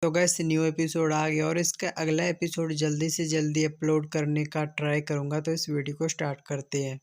तो guys new episode आ गया और इसका अगला एपिसोड जल्दी से जल्दी अपलोड करने का ट्राई करूंगा। तो इस वीडियो को स्टार्ट करते हैं।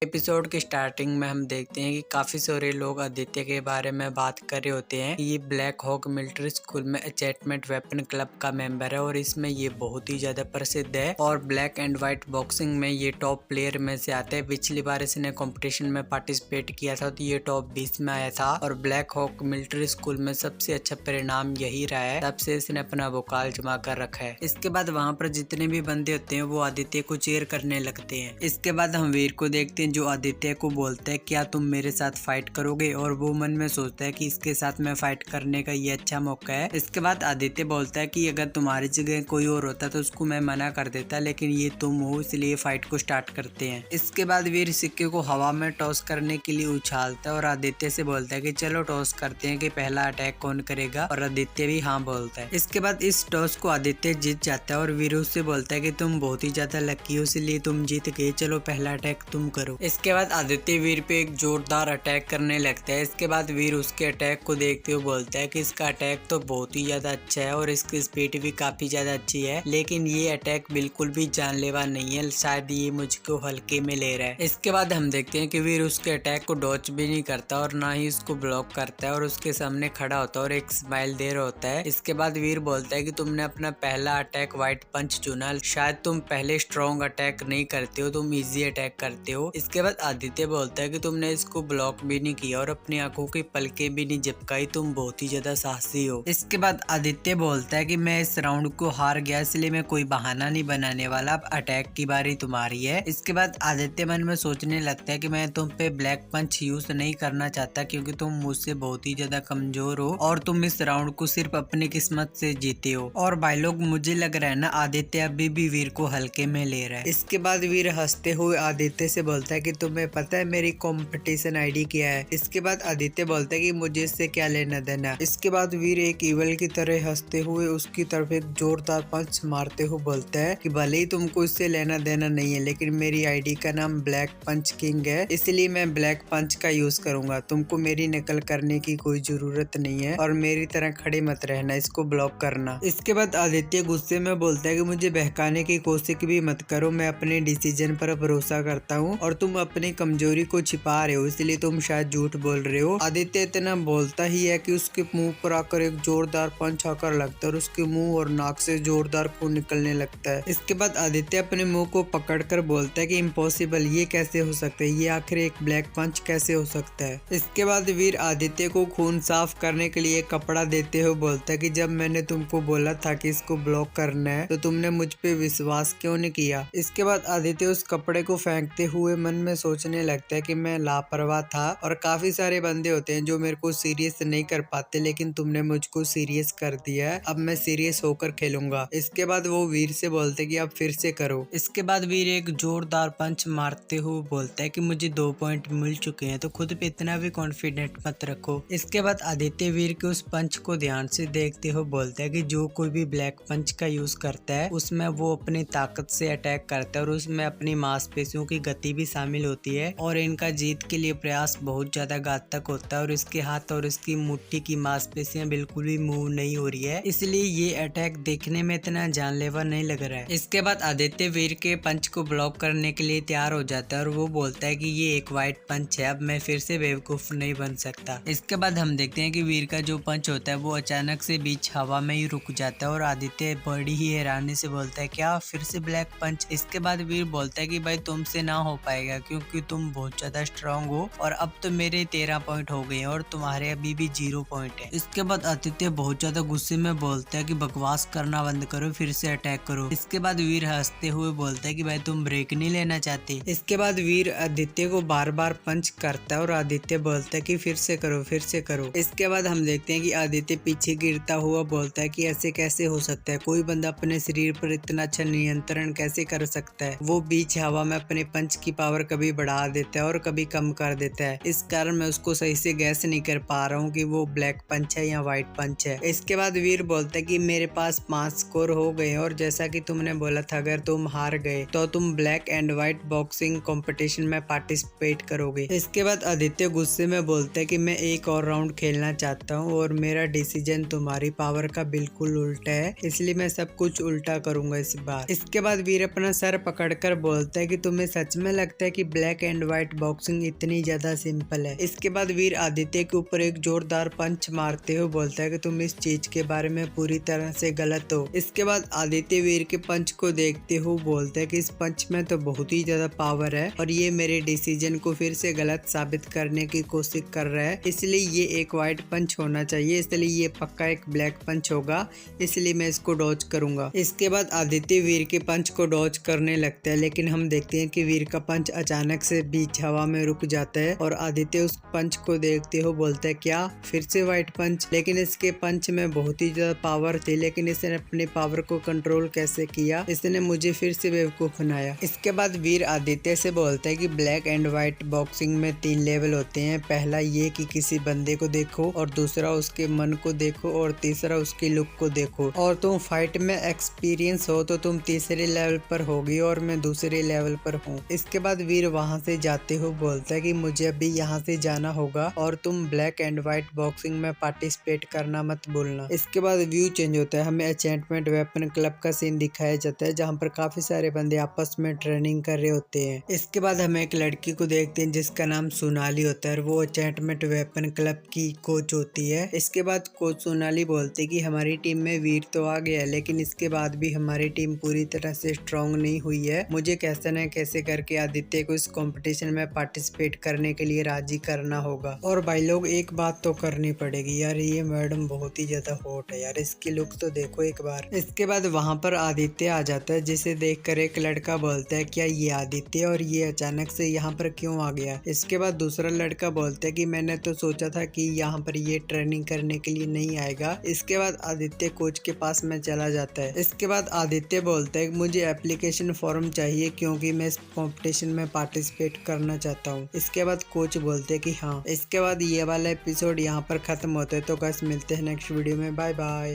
एपिसोड की स्टार्टिंग में हम देखते हैं कि काफी सारे लोग आदित्य के बारे में बात कर रहे होते हैं। ये ब्लैक हॉक मिलिट्री स्कूल में अचीवमेंट वेपन क्लब का मेंबर है और इसमें ये बहुत ही ज्यादा प्रसिद्ध है और ब्लैक एंड व्हाइट बॉक्सिंग में ये टॉप प्लेयर में से आते हैं। पिछली बार इसने कंपटीशन में पार्टिसिपेट किया था तो ये टॉप 20 में आया था और ब्लैक हॉक मिलिट्री स्कूल में सबसे अच्छा परिणाम यही रहा है। तब से इसने अपना वोकाल जमा कर रखा है। इसके बाद वहाँ पर जितने भी बंदे होते हैं वो आदित्य को चीयर करने लगते हैं। इसके बाद हम वीर को देखते हैं जो आदित्य को बोलता है क्या तुम मेरे साथ फाइट करोगे, और वो मन में सोचता है कि इसके साथ मैं फाइट करने का ये अच्छा मौका है। इसके बाद आदित्य बोलता है कि अगर तुम्हारी जगह कोई और होता तो उसको मैं मना कर देता, लेकिन ये तुम हो इसलिए फाइट को स्टार्ट करते हैं। इसके बाद वीर सिक्के को हवा में टॉस करने के लिए उछालता है और आदित्य से बोलता है कि चलो टॉस करते हैं कि पहला अटैक कौन करेगा, और आदित्य भी हाँ बोलता है। इसके बाद इस टॉस को आदित्य जीत जाता है और वीर उससे बोलता है कि तुम बहुत ही ज्यादा लकी हो इसलिए तुम जीत गए, चलो पहला अटैक तुम करो। इसके बाद आदित्य वीर पे एक जोरदार अटैक करने लगता है। इसके बाद वीर उसके अटैक को देखते हुए बोलता है कि इसका अटैक तो बहुत ही ज्यादा अच्छा है और इसकी स्पीड भी काफी ज्यादा अच्छी है, लेकिन ये अटैक बिल्कुल भी जानलेवा नहीं है, शायद ये मुझको हल्के में ले रहा है। इसके बाद हम देखते हैं कि वीर उसके अटैक को डॉच भी नहीं करता और ना ही उसको ब्लॉक करता है और उसके सामने खड़ा होता है और एक स्माइल दे रहा होता है। इसके बाद वीर बोलता है कि तुमने अपना पहला अटैक व्हाइट पंच चुना, शायद तुम पहले स्ट्रॉन्ग अटैक नहीं करते हो, तुम इजी अटैक करते हो। इसके बाद आदित्य बोलता है कि तुमने इसको ब्लॉक भी नहीं किया और अपनी आंखों की पलकें भी नहीं झपकाई, तुम बहुत ही ज्यादा साहसी हो। इसके बाद आदित्य बोलता है कि मैं इस राउंड को हार गया इसलिए मैं कोई बहाना नहीं बनाने वाला, अब अटैक की बारी तुम्हारी है। इसके बाद आदित्य मन में सोचने लगता है कि मैं तुम पे ब्लैक पंच यूज नहीं करना चाहता क्योंकि तुम मुझसे बहुत ही ज्यादा कमजोर हो और तुम इस राउंड को सिर्फ अपनी किस्मत से जीते हो। और भाई लोग मुझे लग रहा है ना आदित्य अभी भी वीर को हल्के में ले रहा है। इसके बाद वीर हंसते हुए आदित्य से बोलता है कि तुम्हें पता है मेरी कंपटीशन आईडी क्या है। इसके बाद आदित्य बोलता है कि मुझे इससे क्या लेना देना। इसके बाद वीर एक इवल की तरह हंसते हुए उसकी तरफ एक जोरदार पंच मारते हुए बोलता है कि भले ही तुमको इससे लेना देना नहीं है, लेकिन मेरी आईडी का नाम ब्लैक पंच किंग है इसलिए मैं ब्लैक पंच का यूज करूंगा। तुमको मेरी नकल करने की कोई जरूरत नहीं है और मेरी तरह खड़े मत रहना, इसको ब्लॉक करना। इसके बाद आदित्य गुस्से में बोलता है कि मुझे बहकाने की कोशिश भी मत करो, मैं अपने डिसीजन पर भरोसा करता हूँ और तुम अपनी कमजोरी को छिपा रहे हो इसलिए तुम शायद झूठ बोल रहे हो। आदित्य इतना बोलता ही है कि उसके मुंह पर आकर एक जोरदार पंच आकर लगता है और उसके मुंह और नाक से जोरदार खून निकलने लगता है। इसके बाद आदित्य अपने मुंह को पकड़कर बोलता है कि इम्पॉसिबल, ये कैसे हो सकता है, ये आखिर एक ब्लैक पंच कैसे हो सकता है। इसके बाद वीर आदित्य को खून साफ करने के लिए कपड़ा देते हुए बोलता है कि जब मैंने तुमको बोला था कि इसको ब्लॉक करना है तो तुमने मुझ पे विश्वास क्यों नहीं किया। इसके बाद आदित्य उस कपड़े को फेंकते हुए मन में सोचने लगता है कि मैं लापरवाह था और काफी सारे बंदे होते हैं जो मेरे को सीरियस नहीं कर पाते, लेकिन तुमने मुझको सीरियस कर दिया है, अब मैं सीरियस होकर खेलूंगा। इसके बाद वो वीर से बोलते कि अब फिर से करो। इसके बाद वीर एक जोरदार पंच मारते हुए बोलता है कि मुझे 2 पॉइंट मिल चुके हैं तो खुद पे इतना भी कॉन्फिडेंट मत रखो। इसके बाद आदित्य वीर के उस पंच को ध्यान से देखते हुए बोलता है कि जो कोई भी ब्लैक पंच का यूज करता है उसमें वो अपनी ताकत से अटैक करता है और उसमें अपनी मांसपेशियों की गति भी शामिल होती है और इनका जीत के लिए प्रयास बहुत ज्यादा घातक होता है और इसके हाथ और इसकी मुट्ठी की मांसपेशियां बिल्कुल भी मूव नहीं हो रही है, इसलिए ये अटैक देखने में इतना जानलेवा नहीं लग रहा है। इसके बाद आदित्य वीर के पंच को ब्लॉक करने के लिए तैयार हो जाता है और वो बोलता है कि ये एक व्हाइट पंच है, अब मैं फिर से बेवकूफ नहीं बन सकता। इसके बाद हम देखते हैं कि वीर का जो पंच होता है वो अचानक से बीच हवा में ही रुक जाता है और आदित्य बड़ी ही हैरानी से बोलता है क्या फिर से ब्लैक पंच। इसके बाद वीर बोलता है कि भाई तुमसे ना हो पाएगा क्योंकि तुम बहुत ज्यादा स्ट्रांग हो और अब तो मेरे 13 पॉइंट हो गए हैं और तुम्हारे अभी भी 0 पॉइंट है। इसके बाद आदित्य बहुत ज्यादा गुस्से में बोलता है कि बकवास करना बंद करो, फिर से अटैक करो। इसके बाद वीर हंसते हुए बोलता है कि भाई तुम ब्रेक नहीं लेना चाहते। इसके बाद वीर आदित्य को बार बार पंच करता है और आदित्य बोलता है कि फिर से करो, फिर से करो। इसके बाद हम देखते हैं कि आदित्य पीछे गिरता हुआ बोलता है कि ऐसे कैसे हो सकता है, कोई बंदा अपने शरीर पर इतना अच्छा नियंत्रण कैसे कर सकता है, वो बीच हवा में अपने पंच की पावर कभी कभी बढ़ा देता है और कभी कम कर देता है। इस कारण मैं उसको सही से गैस नहीं कर पा रहा हूँ कि वो ब्लैक पंच है या व्हाइट पंच है। इसके बाद वीर बोलता है कि मेरे पास 5 स्कोर हो गए और जैसा कि तुमने बोला था अगर तुम हार गए तो तुम black and white boxing competition में पार्टिसिपेट करोगे। इसके बाद आदित्य गुस्से में बोलता है कि मैं एक और राउंड खेलना चाहता हूँ और मेरा डिसीजन तुम्हारी पावर का बिल्कुल उल्टा है, इसलिए मैं सब कुछ उल्टा करूंगा इस बार। इसके बाद वीर अपना सर पकड़कर बोलता है कि तुम्हें सच में लगता है कि ब्लैक एंड व्हाइट बॉक्सिंग इतनी ज्यादा सिंपल है। इसके बाद वीर आदित्य के ऊपर एक जोरदार पंच मारते हुए बोलता है कि तुम इस चीज के बारे में पूरी तरह से गलत हो। इसके बाद आदित्य वीर के पंच को देखते हुए बोलता है कि इस पंच में तो बहुत ही ज्यादा पावर है और ये मेरे डिसीजन को फिर से गलत साबित करने की कोशिश कर रहा है, इसलिए ये एक व्हाइट पंच होना चाहिए, इसलिए ये पक्का एक ब्लैक पंच होगा, इसलिए मैं इसको डॉज करूंगा। इसके बाद आदित्य वीर के पंच को डॉज करने लगता है, लेकिन हम देखते हैं कि वीर का पंच अचानक से बीच हवा में रुक जाता है और आदित्य उस पंच को देखते हुए बोलता है क्या फिर से व्हाइट पंच। लेकिन इसके पंच में बहुत ही ज्यादा पावर थी, लेकिन इसने अपने पावर को कंट्रोल कैसे किया, इसने मुझे फिर से बेवकूफ बनाया। इसके बाद वीर आदित्य से बोलता है कि ब्लैक एंड व्हाइट बॉक्सिंग में 3 लेवल होते हैं। पहला ये कि किसी बंदे को देखो, और दूसरा उसके मन को देखो, और तीसरा उसकी लुक को देखो। और तुम फाइट में एक्सपीरियंस हो तो तुम तीसरे लेवल पर होगी और मैं दूसरे लेवल पर हूँ। इसके बाद वीर वहाँ से जाते हुए बोलता है कि मुझे अभी यहाँ से जाना होगा और तुम ब्लैक एंड व्हाइट बॉक्सिंग में पार्टिसिपेट करना मत भूलना। इसके बाद व्यू चेंज होता है, हमें एन्चेंटमेंट वेपन क्लब का सीन दिखाया जाता है जहाँ पर काफी सारे बंदे आपस में ट्रेनिंग कर रहे होते हैं। इसके बाद हमें एक लड़की को देखते हैं जिसका नाम सोनाली होता है और वो एन्चेंटमेंट वेपन क्लब की कोच होती है। इसके बाद कोच सोनाली बोलती है कि हमारी टीम में वीर तो आ गया है, लेकिन इसके बाद भी हमारी टीम पूरी तरह से स्ट्रॉन्ग नहीं हुई है। मुझे कैसे न कैसे करके आदित्य को इस कंपटीशन में पार्टिसिपेट करने के लिए राजी करना होगा। और भाई लोग एक बात तो करनी पड़ेगी यार, ये मैडम बहुत ही ज्यादा हॉट है यार, इसकी लुक तो देखो एक बार। इसके बाद वहाँ पर आदित्य आ जाता है जिसे देखकर एक लड़का बोलता है क्या ये आदित्य, और ये अचानक से यहाँ पर क्यों आ गया। इसके बाद दूसरा लड़का बोलता है कि मैंने तो सोचा था कि यहाँ पर ये ट्रेनिंग करने के लिए नहीं आएगा। इसके बाद आदित्य कोच के पास में चला जाता है। इसके बाद आदित्य बोलता है मुझे एप्लीकेशन फॉर्म चाहिए क्योंकि मैं इस कॉम्पिटिशन में पार्टिसिपेट करना चाहता हूँ। इसके बाद कोच बोलते हैं कि हाँ। इसके बाद ये वाला एपिसोड यहाँ पर खत्म होता है। तो गाइस मिलते हैं नेक्स्ट वीडियो में, बाय बाय।